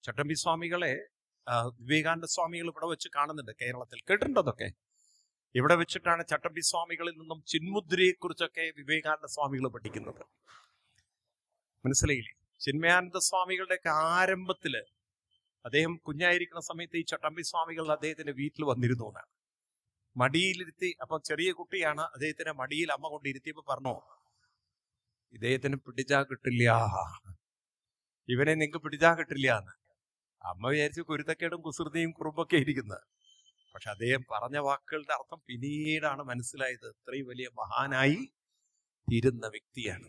ചട്ടമ്പി സ്വാമികളെ വിവേകാനന്ദ സ്വാമികൾ ഇവിടെ വെച്ച് കാണുന്നുണ്ട്. കേരളത്തിൽ കേട്ടിട്ടുണ്ടോ അതൊക്കെ? ഇവിടെ വെച്ചിട്ടാണ് ചട്ടമ്പി സ്വാമികളിൽ നിന്നും ചിന്മുദ്രയെ കുറിച്ചൊക്കെ വിവേകാനന്ദ സ്വാമികൾ പഠിക്കുന്നത്. മനസ്സിലായില്ലേ? ചിന്മയാനന്ദ സ്വാമികളുടെയൊക്കെ ആരംഭത്തില് അദ്ദേഹം കുഞ്ഞായിരിക്കുന്ന സമയത്ത് ഈ ചട്ടമ്പി സ്വാമികൾ അദ്ദേഹത്തിന്റെ വീട്ടിൽ വന്നിരുന്നു എന്നാണ്. മടിയിലിരുത്തി. അപ്പൊ ചെറിയ കുട്ടിയാണ്. അദ്ദേഹത്തിന്റെ മടിയിൽ അമ്മ കൊണ്ട് ഇരുത്തിയപ്പോ പറഞ്ഞു, ഇദ്ദേഹത്തിന് പിടിച്ചാ കിട്ടില്ല, ഇവനെ നിങ്ങൾക്ക് പിടിച്ചാ കിട്ടില്ല എന്ന്. അമ്മ വിചാരിച്ചു കുരുത്തക്കേടും കുസൃതിയും കുറുമ്പൊക്കെ ഇരിക്കുന്നത്. പക്ഷെ അദ്ദേഹം പറഞ്ഞ വാക്കുകളുടെ അർത്ഥം പിന്നീടാണ് മനസ്സിലായത്. ഇത്രയും വലിയ മഹാനായി തീരുന്ന വ്യക്തിയാണ്.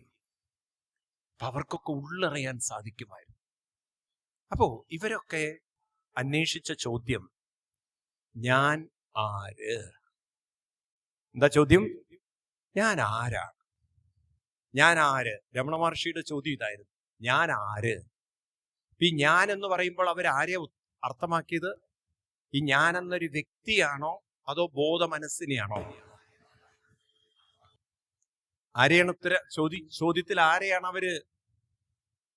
അപ്പൊ അവർക്കൊക്കെ ഉള്ളറിയാൻ സാധിക്കുമായിരുന്നു. അപ്പോ ഇവരൊക്കെ അന്വേഷിച്ച ചോദ്യം, ഞാൻ ആര്? എന്താ ചോദ്യം? ഞാൻ ആരാണ്? ഞാൻ ആര്? രമണ മഹർഷിയുടെ ചോദ്യം ഇതായിരുന്നു, ഞാൻ ആര്? ഈ ഞാൻ എന്ന് പറയുമ്പോൾ അവരാരെയാ അർത്ഥമാക്കിയത്? ഈ ഞാൻ എന്നൊരു വ്യക്തിയാണോ അതോ ബോധ മനസ്സിനെയാണോ? ആരെയാണ് ചോദ്യത്തിൽ ആരെയാണ് അവര്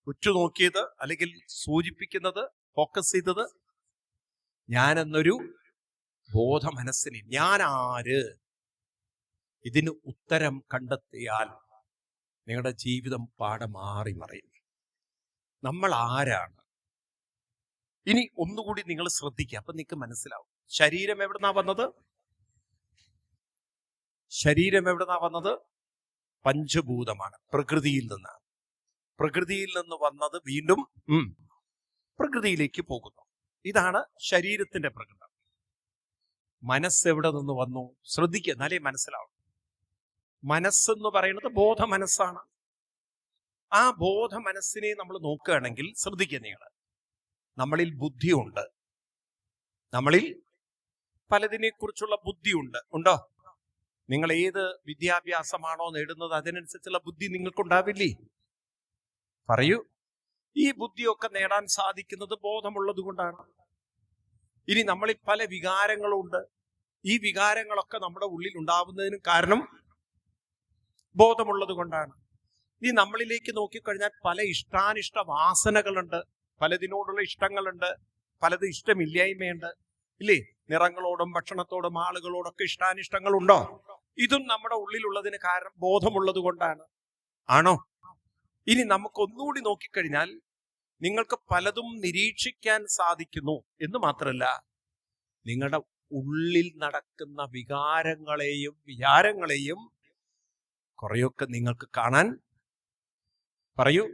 ഉറ്റുനോക്കിയത്, അല്ലെങ്കിൽ സൂചിപ്പിക്കുന്നത്, ഫോക്കസ് ചെയ്തത്? ഞാൻ എന്നൊരു ബോധ മനസ്സിനെ. ഞാൻ ആര്? ഇതിന് ഉത്തരം കണ്ടെത്തിയാൽ നിങ്ങളുടെ ജീവിതം പാടെ മാറി മറിയും. നമ്മൾ ആരാണ്? ഇനി ഒന്നുകൂടി നിങ്ങൾ ശ്രദ്ധിക്കുക, അപ്പൊ നിങ്ങൾക്ക് മനസ്സിലാവും. ശരീരം എവിടുന്നാ വന്നത്? ശരീരം എവിടുന്നാ വന്നത്? പഞ്ചഭൂതമാണ്, പ്രകൃതിയിൽ നിന്നാണ്. പ്രകൃതിയിൽ നിന്ന് വന്നത് വീണ്ടും പ്രകൃതിയിലേക്ക് പോകുന്നു. ഇതാണ് ശരീരത്തിന്റെ പ്രകൃതം. മനസ്സെവിടെ നിന്ന് വന്നു? ശ്രദ്ധിക്കുക, എന്നാലേ മനസ്സിലാവും. മനസ്സെന്ന് പറയുന്നത് ബോധ മനസ്സാണ്. ആ ബോധ മനസ്സിനെ നമ്മൾ നോക്കുകയാണെങ്കിൽ ശ്രദ്ധിക്കുക നിങ്ങൾ, നമ്മളിൽ ബുദ്ധിയുണ്ട്. നമ്മളിൽ പലതിനെ കുറിച്ചുള്ള ബുദ്ധിയുണ്ട്. ഉണ്ടോ? നിങ്ങൾ ഏത് വിദ്യാഭ്യാസമാണോ നേടുന്നത് അതിനനുസരിച്ചുള്ള ബുദ്ധി നിങ്ങൾക്കുണ്ടാവില്ലേ? പറയൂ. ഈ ബുദ്ധിയൊക്കെ നേടാൻ സാധിക്കുന്നത് ബോധമുള്ളത് കൊണ്ടാണ്. ഇനി നമ്മളിൽ പല വികാരങ്ങളുണ്ട്. ഈ വികാരങ്ങളൊക്കെ നമ്മുടെ ഉള്ളിൽ ഉണ്ടാവുന്നതിന് കാരണം ബോധമുള്ളത് കൊണ്ടാണ്. ഈ നമ്മളിലേക്ക് നോക്കിക്കഴിഞ്ഞാൽ പല ഇഷ്ടാനിഷ്ട വാസനകളുണ്ട്, പലതിനോടുള്ള ഇഷ്ടങ്ങളുണ്ട്, പലത് ഇഷ്ടമില്ലായ്മയുണ്ട്, ഇല്ലേ? നിറങ്ങളോടും ഭക്ഷണത്തോടും ആളുകളോടൊക്കെ ഇഷ്ടാനിഷ്ടങ്ങളുണ്ടോ? ഇതും നമ്മുടെ ഉള്ളിലുള്ളതിന് കാരണം ബോധമുള്ളത് കൊണ്ടാണ്. ആണോ? ഇനി നമുക്കൊന്നുകൂടി നോക്കിക്കഴിഞ്ഞാൽ നിങ്ങൾക്ക് പലതും നിരീക്ഷിക്കാൻ സാധിക്കുന്നു എന്ന് മാത്രമല്ല, നിങ്ങളുടെ ഉള്ളിൽ നടക്കുന്ന വികാരങ്ങളെയും വിചാരങ്ങളെയും കുറെയൊക്കെ നിങ്ങൾക്ക് കാണാൻ സാധിക്കും.